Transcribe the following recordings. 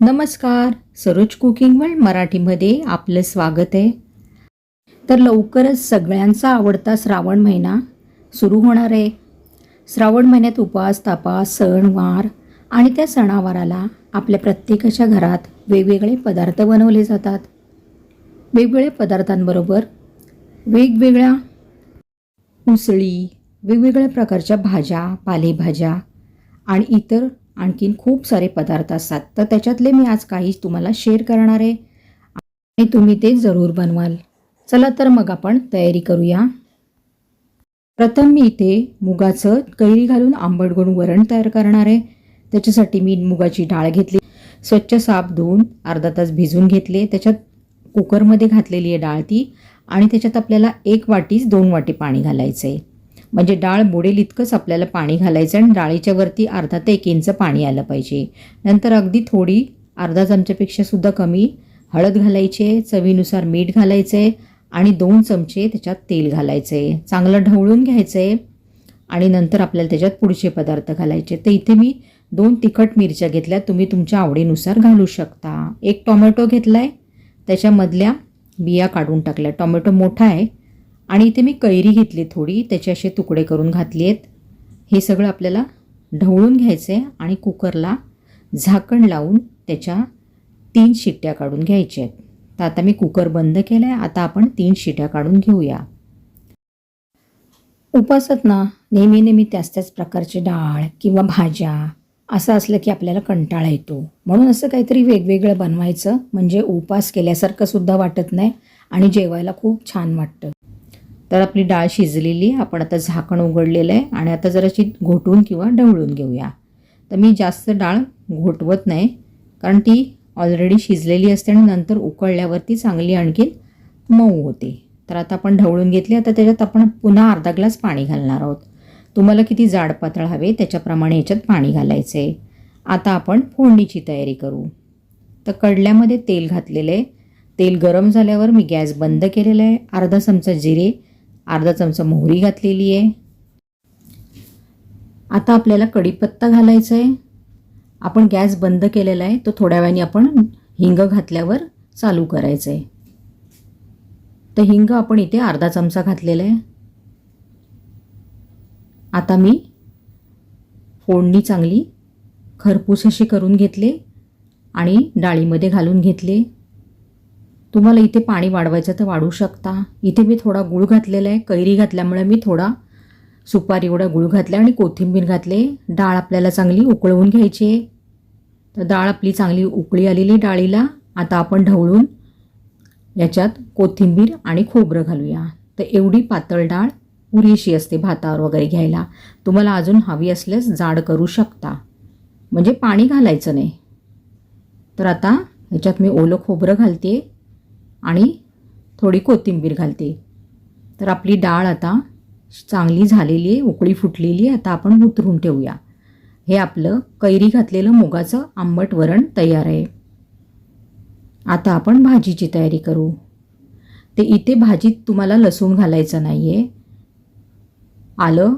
नमस्कार, Saroj cooking world मराठीमध्ये आपलं स्वागत आहे. तर लवकरच सगळ्यांचा आवडता श्रावण महिना सुरू होणार आहे. श्रावण महिन्यात उपवास, तापास, सणवार आणि त्या सणावाराला आपल्या प्रत्येकाच्या घरात वेगवेगळे पदार्थ बनवले जातात. वेगवेगळ्या पदार्थांबरोबर वेगवेगळ्या उसळी, वेगवेगळ्या प्रकारच्या भाज्या, पालेभाज्या आणि इतर आणखीन खूप सारे पदार्थ असतात. तर त्याच्यातले मी आज काही तुम्हाला शेअर करणार आहे आणि तुम्ही ते जरूर बनवाल. चला तर मग आपण तयारी करूया. प्रथम मी इथे मुगाचं कैरी घालून आंबट गोड वरण तयार करणार आहे. त्याच्यासाठी मी मुगाची डाळ घेतली, स्वच्छ साफ धुवून अर्धा तास भिजवून घेतले. त्याच्यात कुकरमध्ये घातलेली आहे डाळ ती, आणि त्याच्यात आपल्याला 1 वाटीच 2 वाटी पाणी घालायचं आहे. म्हणजे डाळ बुडेल इतकंच आपल्याला पाणी घालायचं आणि डाळीच्या वरती अर्धा ते 1 इंच पाणी आलं पाहिजे. नंतर अगदी थोडी अर्धा चमच्यापेक्षा सुद्धा कमी हळद घालायची आहे, चवीनुसार मीठ घालायचं आहे आणि 2 चमचे त्याच्यात तेल घालायचं आहे. चांगलं ढवळून घ्यायचं आहे आणि नंतर आपल्याला त्याच्यात पुढचे पदार्थ घालायचे. तर इथे मी 2 तिखट मिरच्या घेतल्या, तुम्ही तुमच्या आवडीनुसार घालू शकता. 1 टोमॅटो घेतला आहे, त्याच्यामधल्या बिया काढून टाकल्या. टोमॅटो मोठा आहे. आणि इथे मी कैरी घेतली थोडी, त्याचे असे तुकडे करून घातले आहेत. हे सगळं आपल्याला ढवळून घ्यायचं आहे आणि कुकरला झाकण लावून त्याच्या 3 शिट्ट्या काढून घ्यायच्या आहेत. तर आता मी कुकर बंद केला आहे. आता आपण 3 शिट्ट्या काढून घेऊया. उपासात ना नेहमी त्याच प्रकारचे डाळ किंवा भाज्या असं असलं की आपल्याला कंटाळा येतो. म्हणून असं काहीतरी वेगवेगळं बनवायचं, म्हणजे उपास केल्यासारखं सुद्धा वाटत नाही आणि जेवायला खूप छान वाटतं. तर आपली डाळ शिजलेली आहे. आपण आता झाकण उघडलेलं आहे आणि आता जराशी घोटून किंवा ढवळून घेऊया. तर मी जास्त डाळ घोटवत नाही, कारण ती ऑलरेडी शिजलेली असते आणि नंतर उकळल्यावरती चांगली आणखीन मऊ होते. तर आता आपण ढवळून घेतली. आता त्याच्यात आपण पुन्हा अर्धा ग्लास पाणी घालणार आहोत. तुम्हाला किती जाड पातळ हवे त्याच्याप्रमाणे याच्यात पाणी घालायचं आहे. आता आपण फोडणीची तयारी करू. तर कढल्यामध्ये तेल घातलेलं आहे. तेल गरम झाल्यावर मी गॅस बंद केलेला आहे. अर्धा चमचा जिरे, अर्धा चमचा मोहरी घातलेली आहे. आता आपल्याला कढीपत्ता घालायचा आहे. आपण गॅस बंद केलेला आहे. तो थोड्या वेळाने आपण हिंग घातल्यावर चालू करायचं आहे. तर हिंग आपण इथे अर्धा चमचा घातलेला आहे. आता मी फोडणी चांगली खरपूस अशी करून घेतले आणि डाळीमध्ये घालून घेतले. तुम्हाला इथे पाणी वाढवायचं तर वाढवू शकता. इथे मी थोडा गूळ घातलेला आहे. कैरी घातल्यामुळे मी थोडा सुपारी एवढा गूळ घातला आणि कोथिंबीर घातले. डाळ आपल्याला चांगली उकळवून घ्यायची आहे. तर डाळ आपली चांगली उकळी आलेली डाळीला आता आपण ढवळून याच्यात कोथिंबीर आणि खोबरं घालूया. तर एवढी पातळ डाळ पुरेशी असते भातावर वगैरे घ्यायला. तुम्हाला अजून हवी असल्यास जाड करू शकता, म्हणजे पाणी घालायचं नाही. तर आता याच्यात मी ओलं खोबरं घालते आणि थोडी कोथिंबीर घालते. तर आपली डाळ आता चांगली झालेली आहे, उकळी फुटलेली आहे. आता आपण उतरून ठेवूया. हे आपलं कैरी घातलेलं मुगाचं आंबट वरण तयार आहे. आता आपण भाजीची तयारी करू. ते इथे भाजीत तुम्हाला लसूण घालायचं नाही आहे. आलं,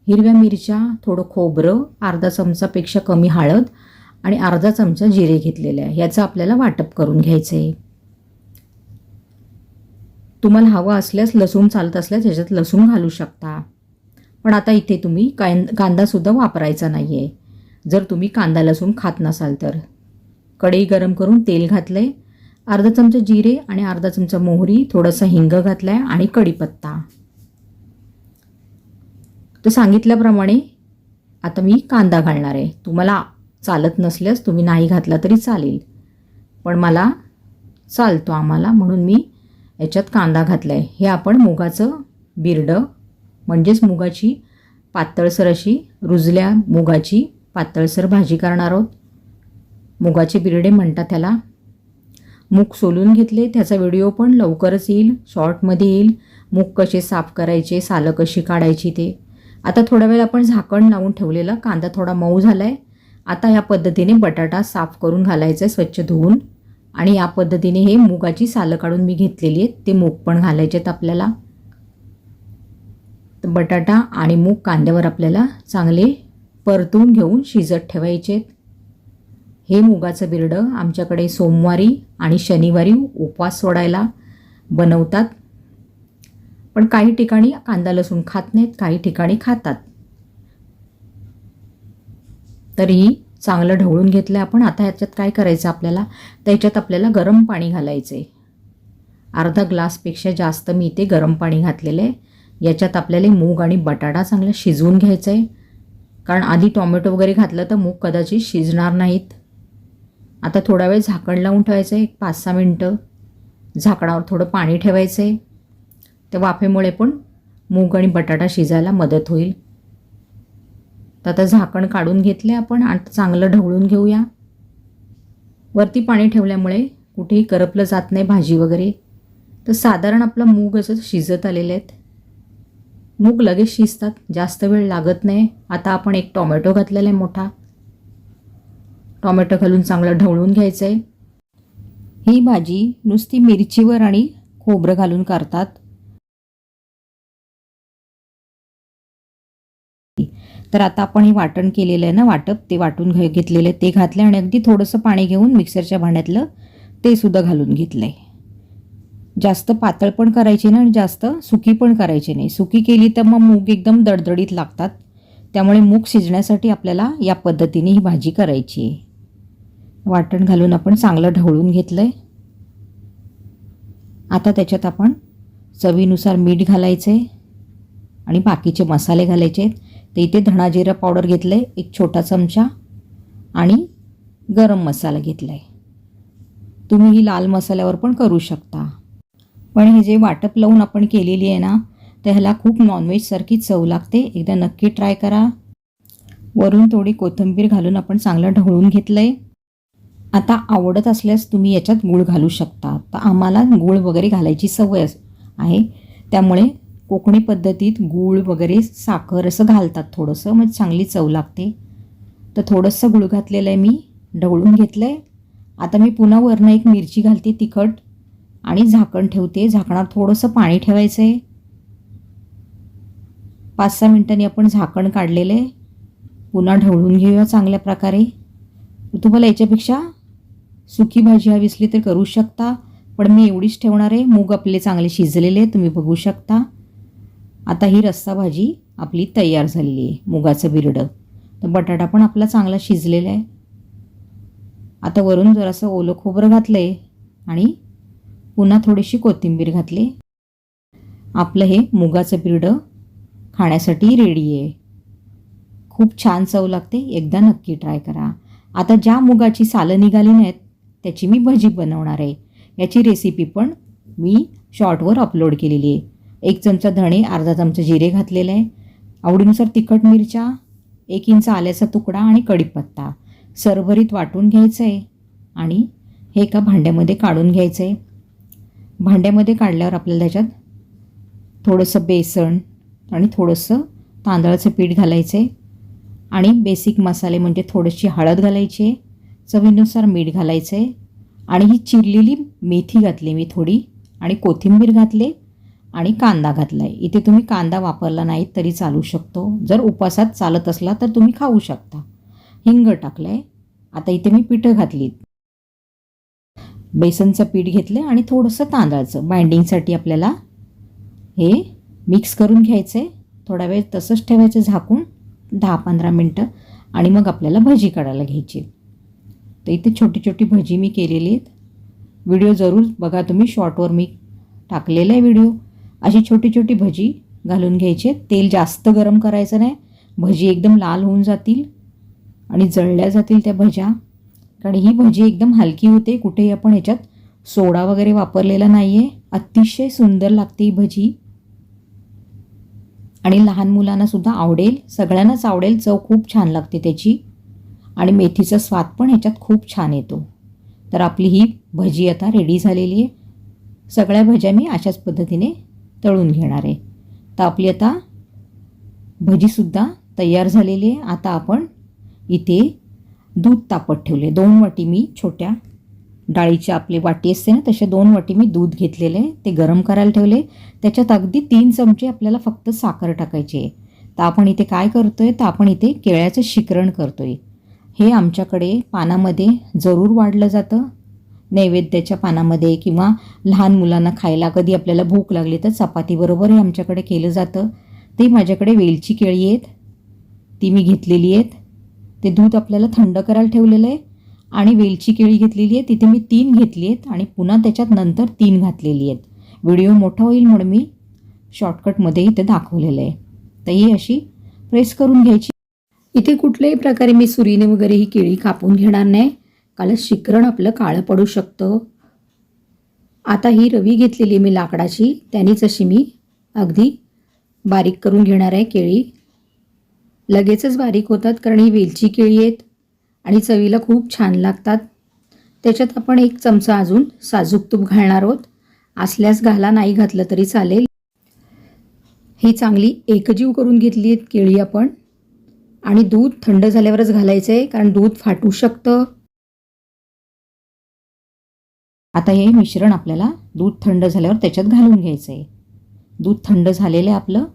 हिरव्या मिरच्या, थोडं खोबरं, अर्धा चमचापेक्षा कमी हळद आणि अर्धा चमचा जिरे घेतलेले आहे. याचं आपल्याला वाटप करून घ्यायचं आहे. तुम्हाला हवं असल्यास लसूण चालत असल्यास याच्यात लसूण घालू शकता, पण आता इथे तुम्ही कांदासुद्धा वापरायचा नाही आहे जर तुम्ही कांदा लसूण खात नसाल तर. कढई गरम करून तेल घातलं आहे. अर्धा चमचा जिरे आणि अर्धा चमचा मोहरी, थोडासा हिंग घातला आहे आणि कढीपत्ता. तर सांगितल्याप्रमाणे आता मी कांदा घालणार आहे. तुम्हाला चालत नसल्यास तुम्ही नाही घातला तरी चालेल, पण मला चालतो आम्हाला, म्हणून मी याच्यात कांदा घातला आहे. हे आपण मुगाचं बिरडं, म्हणजेच मुगाची पातळसर अशी रुजल्या मुगाची पातळसर भाजी करणार आहोत. मुगाचे बिरडे म्हणतात त्याला. मूग सोलून घेतले, त्याचा व्हिडिओ पण लवकरच येईल, शॉर्टमध्ये येईल. मूग कसे साफ करायचे, सालं कशी काढायची ते. आता थोडा वेळ आपण झाकण लावून ठेवलेला कांदा थोडा मऊ झाला आहे. आता या पद्धतीने बटाटा साफ करून घालायचा आहे, स्वच्छ धुवून. आणि या पद्धतीने हे मुगाची सालं काढून मी घेतलेली आहेत, ते मूग पण घालायचे आहेत आपल्याला. तर बटाटा आणि मूग कांद्यावर आपल्याला चांगले परतून घेऊन शिजत ठेवायचे. हे मुगाचं बिरडं आमच्याकडे सोमवारी आणि शनिवारी उपवास सोडायला बनवतात. पण काही ठिकाणी कांदा लसूण खात नाहीत, काही ठिकाणी खातात. तरीही चांगलं ढवळून घेतलं आपण. आता ह्याच्यात काय करायचं आपल्याला, त्याच्यात आपल्याला गरम पाणी घालायचं आहे. अर्धा ग्लासपेक्षा जास्त मी इथे गरम पाणी घातलेलं आहे. याच्यात आपल्याला मूग आणि बटाटा चांगलं शिजवून घ्यायचं आहे, कारण आधी टोमॅटो वगैरे घातलं तर मूग कदाचित शिजणार नाहीत. आता थोडा वेळ झाकण लावून ठेवायचं आहे, 5-6 मिनटं. झाकणावर थोडं पाणी ठेवायचं आहे. त्या वाफेमुळे पण मूग आणि बटाटा शिजायला मदत होईल. तर आता झाकण काढून घेतले आपण आणि चांगलं ढवळून घेऊया. वरती पाणी ठेवल्यामुळे कुठेही करपलं जात नाही भाजी वगैरे. तर साधारण आपलं मूग असं शिजत आलेले आहेत. मूग लगेच शिजतात, जास्त वेळ लागत नाही. आता आपण एक टोमॅटो घातलेला आहे मोठा. टोमॅटो घालून चांगलं ढवळून घ्यायचं आहे. ही भाजी नुसती मिरचीवर आणि खोबरं घालून करतात. तर आता आपण हे वाटण केलेलं आहे ना, वाटप ते वाटून घेतलेलं ते घातलं आणि अगदी थोडंसं पाणी घेऊन मिक्सरच्या भांड्यातलं ते सुद्धा घालून घेतलं आहे. जास्त पातळ पण करायची नाही आणि जास्त सुकी पण करायची नाही. सुकी केली तर मग मूग एकदम दडदडीत लागतात. त्यामुळे मूग शिजण्यासाठी आपल्याला या पद्धतीने ही भाजी करायची आहे. वाटण घालून आपण चांगलं ढवळून घेतलं आहे. आता त्याच्यात आपण चवीनुसार मीठ घालायचं आहे आणि बाकीचे मसाले घालायचे आहेत. तर इथे धणा जिरा पावडर घेतलं आहे 1 छोटा चमचा आणि गरम मसाला घेतला आहे. तुम्ही ही लाल मसाल्यावर पण करू शकता. पण हे जे वाटप लावून आपण केलेली आहे ना, तर ह्याला खूप नॉनव्हेजसारखी चव लागते. एकदा नक्की ट्राय करा. वरून थोडी कोथिंबीर घालून आपण चांगलं ढवळून घेतलं आहे. आता आवडत असल्यास तुम्ही याच्यात गूळ घालू शकता. तर आम्हाला गूळ वगैरे घालायची सवय आहे, त्यामुळे कोकणी पद्धतीत गूळ वगैरे साखर असं घालतात थोडंसं, मग चांगली चव लागते. तर थोडंसं गूळ घातलेलं आहे मी, ढवळून घेतलं आहे. आता मी पुन्हा वरनं एक मिरची घालते तिखट आणि झाकण ठेवते. झाकणावर थोडंसं पाणी ठेवायचं आहे. 5-6 मिनिटांनी आपण झाकण काढलेलं आहे. पुन्हा ढवळून घेऊया चांगल्या प्रकारे. तुम्हाला याच्यापेक्षा सुकी भाजी हवी असली तर करू शकता, पण मी एवढीच ठेवणार आहे. मूग आपले चांगले शिजलेले तुम्ही बघू शकता. आता ही रस्सा भाजी आपली तयार झालेली आहे, मुगाचं बिरडं. तर बटाटा पण आपला चांगला शिजलेला आहे. आता वरून जरासं ओलं खोबरं घातलं आहे आणि पुन्हा थोडीशी कोथिंबीर घातली. आपलं हे मुगाचं बिरडं खाण्यासाठी रेडी आहे. खूप छान चव लागते. एकदा नक्की ट्राय करा. आता ज्या मुगाची सालं निघाली नाहीत त्याची मी भजी बनवणार आहे. याची रेसिपी पण मी शॉर्टवर अपलोड केलेली आहे. 1 चमचा धणे, अर्धा चमचा जिरे घातलेले आहे. आवडीनुसार तिखट मिरच्या, 1 इंच आल्याचा तुकडा आणि कढीपत्ता सरभरीत वाटून घ्यायचं आहे आणि हे एका भांड्यामध्ये काढून घ्यायचं आहे. भांड्यामध्ये काढल्यावर आपल्याला त्याच्यात थोडंसं बेसन आणि थोडंसं तांदळाचं पीठ घालायचं आहे आणि बेसिक मसाले म्हणजे थोडीशी हळद घालायची आहे, चवीनुसार मीठ घालायचं आहे आणि ही चिरलेली मेथी घातली मी थोडी आणि कोथिंबीर घातले आणि कांदा घातला आहे. इथे तुम्ही कांदा वापरला नाही तरी चालू शकतो. जर उपवासात चालत असला तर तुम्ही खाऊ शकता. हिंग टाकलं आहे. आता इथे मी पिठं घातली. बेसनचं पीठ घेतलं आणि थोडंसं तांदळाचं. बाइंडिंगसाठी आपल्याला हे मिक्स करून घ्यायचं आहे. थोडा वेळ तसंच ठेवायचं झाकून 10-15 मिनटं आणि मग आपल्याला भजी काढायला घ्यायची. तर इथे छोटी छोटी भजी मी केलेली आहेत. व्हिडिओ जरूर बघा तुम्ही, शॉर्टवर मी टाकलेला आहे व्हिडिओ. अशी छोटी छोटी भजी घालून घ्यायची. तेल जास्त गरम करायचं नाही, भजी एकदम लाल होऊन जातील आणि जळल्या जातील त्या भज्या. कारण ही भजी एकदम हलकी होते. कुठेही आपण ह्याच्यात सोडा वगैरे वापरलेला नाही आहे. अतिशय सुंदर लागते ही भजी आणि लहान मुलांना सुद्धा आवडेल, सगळ्यांनाच आवडेल. चव खूप छान लागते त्याची आणि मेथीचा स्वाद पण ह्याच्यात खूप छान येतो. तर आपली ही भजी आता रेडी झालेली आहे. सगळ्या भज्या मी अशाच पद्धतीने तळून घेणार आहे. तर आपली आता भजीसुद्धा तयार झालेली आहे. आता आपण इथे दूध तापत ठेवले. 2 वाटी मी छोट्या डाळीच्या आपली वाटी असते ना, तसे 2 वाटी मी दूध घेतलेले, ते गरम करायला ठेवले. त्याच्यात अगदी 3 चमचे आपल्याला फक्त साखर टाकायची आहे. तर आपण इथे काय करतोय, तर आपण इथे केळ्याचं शिकरण करतोय. हे आमच्याकडे पानामध्ये जरूर वाढलं जातं. नैवेद्याच्या पानामध्ये किंवा लहान मुलांना खायला कधी आपल्याला भूक लागली तर चपातीबरोबर हे आमच्याकडे केलं जातं. ते माझ्याकडे वेलची केळी आहेत, ती मी घेतलेली आहेत. ते दूध आपल्याला थंड करायला ठेवलेलं आहे आणि वेलची केळी घेतलेली आहे. तिथे मी 3 घेतली आहेत आणि पुन्हा त्याच्यात नंतर 3 घातलेली आहेत. व्हिडिओ मोठा होईल म्हणून मी शॉर्टकटमध्ये इथे दाखवलेलं आहे. तर ही अशी प्रेस करून घ्यायची. इथे कुठल्याही प्रकारे मी सुरीने वगैरे ही केळी कापून घेणार नाही, कारण शिकरण आपलं काळं पडू शकतं. आता ही रवी घेतलेली मी लाकडाची, त्यानेच अशी मी अगदी बारीक करून घेणार आहे केळी. लगेचच बारीक होतात कारण ही वेलची केळी आहेत आणि चवीला खूप छान लागतात. त्याच्यात आपण 1 चमचा अजून साजूक तूप घालणार आहोत. असल्यास घाला, नाही घातलं तरी चालेल. ही चांगली एकजीव करून घेतली आहेत केळी आपण आणि दूध थंड झाल्यावरच घालायचं आहे, कारण दूध फाटू शकतं. आता हे मिश्रण आपल्याला दूध थंड झाल्यावर त्याच्यात घालून घ्यायचं आहे. दूध थंड झालेलं आहे आपलं.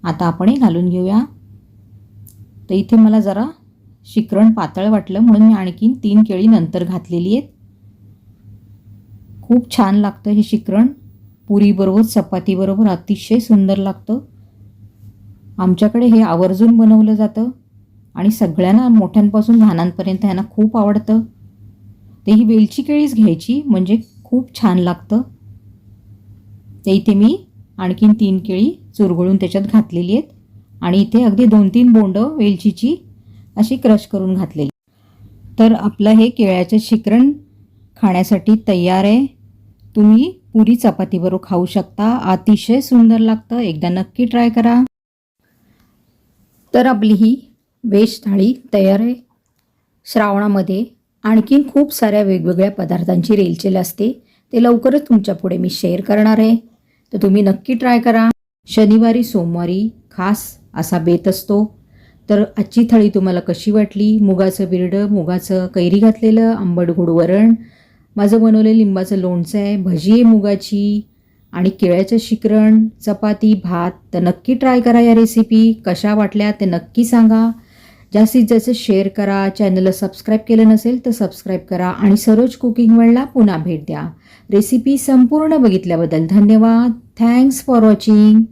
आता आपण हे घालून घेऊया. तर इथे मला जरा शिकरण पातळ वाटलं म्हणून मी आणखीन 3 केळी नंतर घातलेली आहेत. खूप छान लागतं हे शिकरण. पुरीबरोबर चपातीबरोबर अतिशय सुंदर लागतं. आमच्याकडे हे आवर्जून बनवलं जातं आणि सगळ्यांना मोठ्यांपासून लहानांपर्यंत यांना खूप आवडतं. ते ही वेलची केळीच घ्यायची म्हणजे खूप छान लागतं. ते इथे मी आणखीन 3 केळी चुरगळून त्याच्यात घातलेली आहेत आणि इथे अगदी 2-3 बोंडं वेलचीची अशी क्रश करून घातलेली. तर आपलं हे केळ्याचं शिकरण खाण्यासाठी तयार आहे. तुम्ही पुरी चपातीबरोबर खाऊ शकता. अतिशय सुंदर लागतं. एकदा नक्की ट्राय करा. तर आपली ही व्हेज थाळी तयार आहे. श्रावणामध्ये आणखीन खूप साऱ्या वेगवेगळ्या पदार्थांची रेलचेल असते. ते लवकरच तुमच्या पुढे मी शेअर करणार आहे. तर तुम्ही नक्की ट्राय करा. शनिवारी सोमवारी खास असा बेत असतो. तर आजची थाळी तुम्हाला कशी वाटली? मुगाचं बिरडं, मुगाचं कैरी घातलेलं, आंबट गोड वरण, माझं बनवलेलं लिंबाचं लोणचं आहे, भजी आहे मुगाची आणि केळ्याचं शिकरण, चपाती, भात. तर नक्की ट्राय करा या रेसिपी. कशा वाटल्या ते नक्की सांगा. जास्तीत जास्त शेअर करा. चॅनलला सबस्क्राईब केलं नसेल तर सबस्क्राईब करा आणि सरोज कुकिंग वर्ल्डला पुन्हा भेट द्या. रेसिपी संपूर्ण बघितल्याबद्दल धन्यवाद. Thanks for watching.